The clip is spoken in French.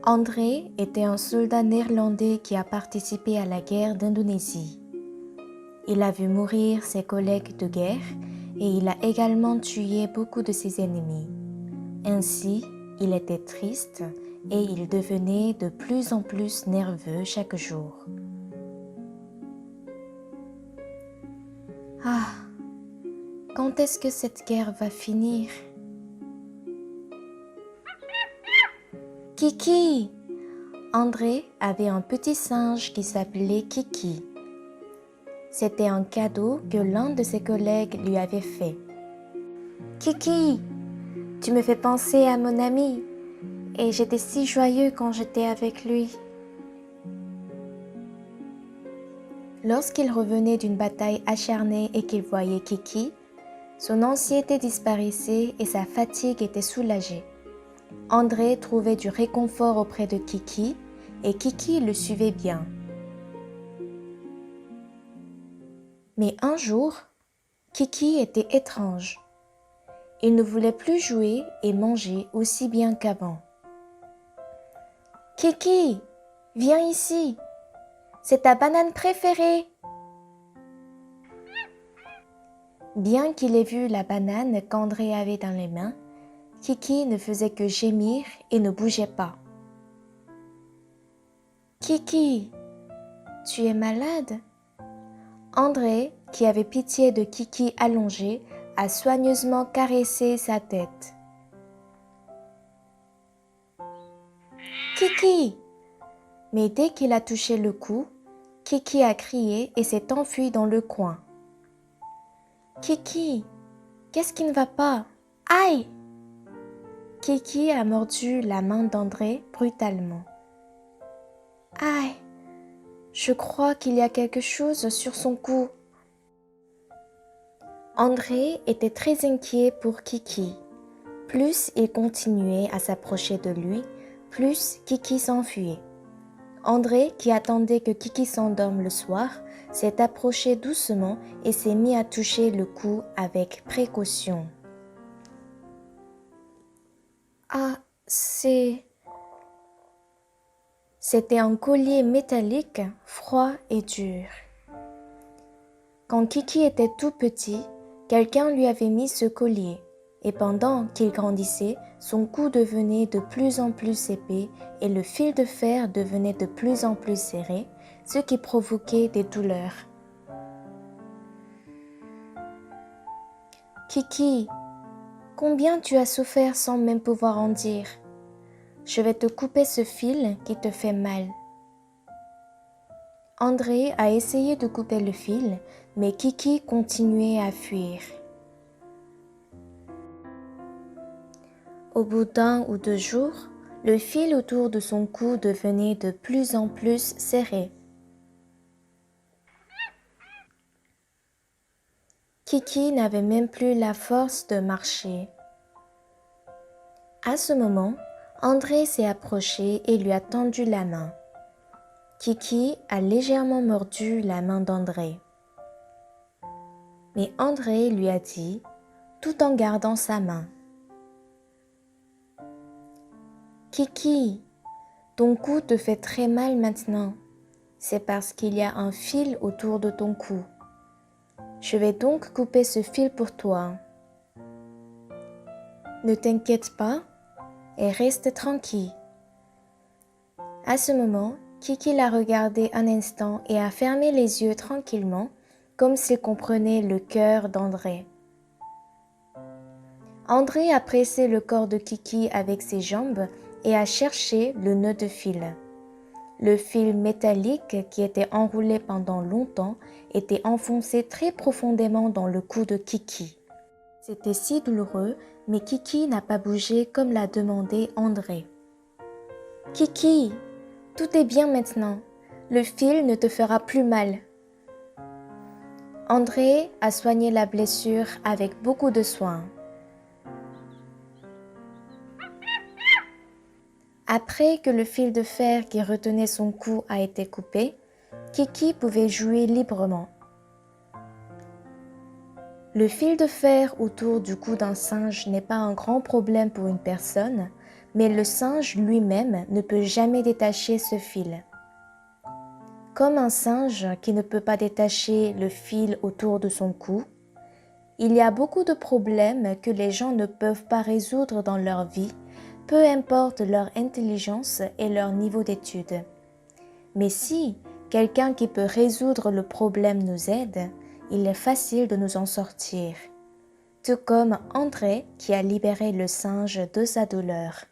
André était un soldat néerlandais qui a participé à la guerre d'Indonésie. Il a vu mourir ses collègues de guerre et il a également tué beaucoup de ses ennemis. Ainsi, il était triste et il devenait de plus en plus nerveux chaque jour. Ah, quand est-ce que cette guerre va finir? Kiki! André avait un petit singe qui s'appelait Kiki. C'était un cadeau que l'un de ses collègues lui avait fait. Kiki, tu me fais penser à mon ami et j'étais si joyeux quand j'étais avec lui. Lorsqu'il revenait d'une bataille acharnée et qu'il voyait Kiki, son anxiété disparaissait et sa fatigue était soulagée. André trouvait du réconfort auprès de Kiki et Kiki le suivait bien. Mais un jour, Kiki était étrange. Il ne voulait plus jouer et manger aussi bien qu'avant. Kiki, viens ici. C'est ta banane préférée. Bien qu'il ait vu la banane qu'André avait dans les mains, Kiki ne faisait que gémir et ne bougeait pas. Kiki, tu es malade? André, qui avait pitié de Kiki allongé, a soigneusement caressé sa tête. Kiki! Mais dès qu'il a touché le cou, Kiki a crié et s'est enfui dans le coin. Kiki, qu'est-ce qui ne va pas? Aïe! Kiki a mordu la main d'André brutalement. Aïe! Je crois qu'il y a quelque chose sur son cou. André était très inquiet pour Kiki. Plus il continuait à s'approcher de lui, plus Kiki s'enfuyait. André, qui attendait que Kiki s'endorme le soir, s'est approché doucement et s'est mis à toucher le cou avec précaution. Ah, C'était un collier métallique, froid et dur. Quand Kiki était tout petit, quelqu'un lui avait mis ce collier. Et pendant qu'il grandissait, son cou devenait de plus en plus épais et le fil de fer devenait de plus en plus serré, ce qui provoquait des douleurs. Kiki, combien tu as souffert sans même pouvoir en dire? Je vais te couper ce fil qui te fait mal. André a essayé de couper le fil, mais Kiki continuait à fuir. Au bout d'1 ou 2 jours, le fil autour de son cou devenait de plus en plus serré. Kiki n'avait même plus la force de marcher. À ce moment, André s'est approché et lui a tendu la main. Kiki a légèrement mordu la main d'André. Mais André lui a dit, tout en gardant sa main. Kiki, ton cou te fait très mal maintenant. C'est parce qu'il y a un fil autour de ton cou. Je vais donc couper ce fil pour toi. Ne t'inquiète pas et reste tranquille. À ce moment, Kiki l'a regardé un instant et a fermé les yeux tranquillement, comme s'il comprenait le cœur d'André. André a pressé le corps de Kiki avec ses jambes et a cherché le nœud de fil. Le fil métallique qui était enroulé pendant longtemps était enfoncé très profondément dans le cou de Kiki. C'était si douloureux, mais Kiki n'a pas bougé comme l'a demandé André. Kiki, tout est bien maintenant. Le fil ne te fera plus mal. André a soigné la blessure avec beaucoup de soin. Après que le fil de fer qui retenait son cou a été coupé, Kiki pouvait jouer librement. Le fil de fer autour du cou d'un singe n'est pas un grand problème pour une personne, mais le singe lui-même ne peut jamais détacher ce fil. Comme un singe qui ne peut pas détacher le fil autour de son cou, il y a beaucoup de problèmes que les gens ne peuvent pas résoudre dans leur vie, peu importe leur intelligence et leur niveau d'études. Mais si quelqu'un qui peut résoudre le problème nous aide, il est facile de nous en sortir. Tout comme André qui a libéré le singe de sa douleur.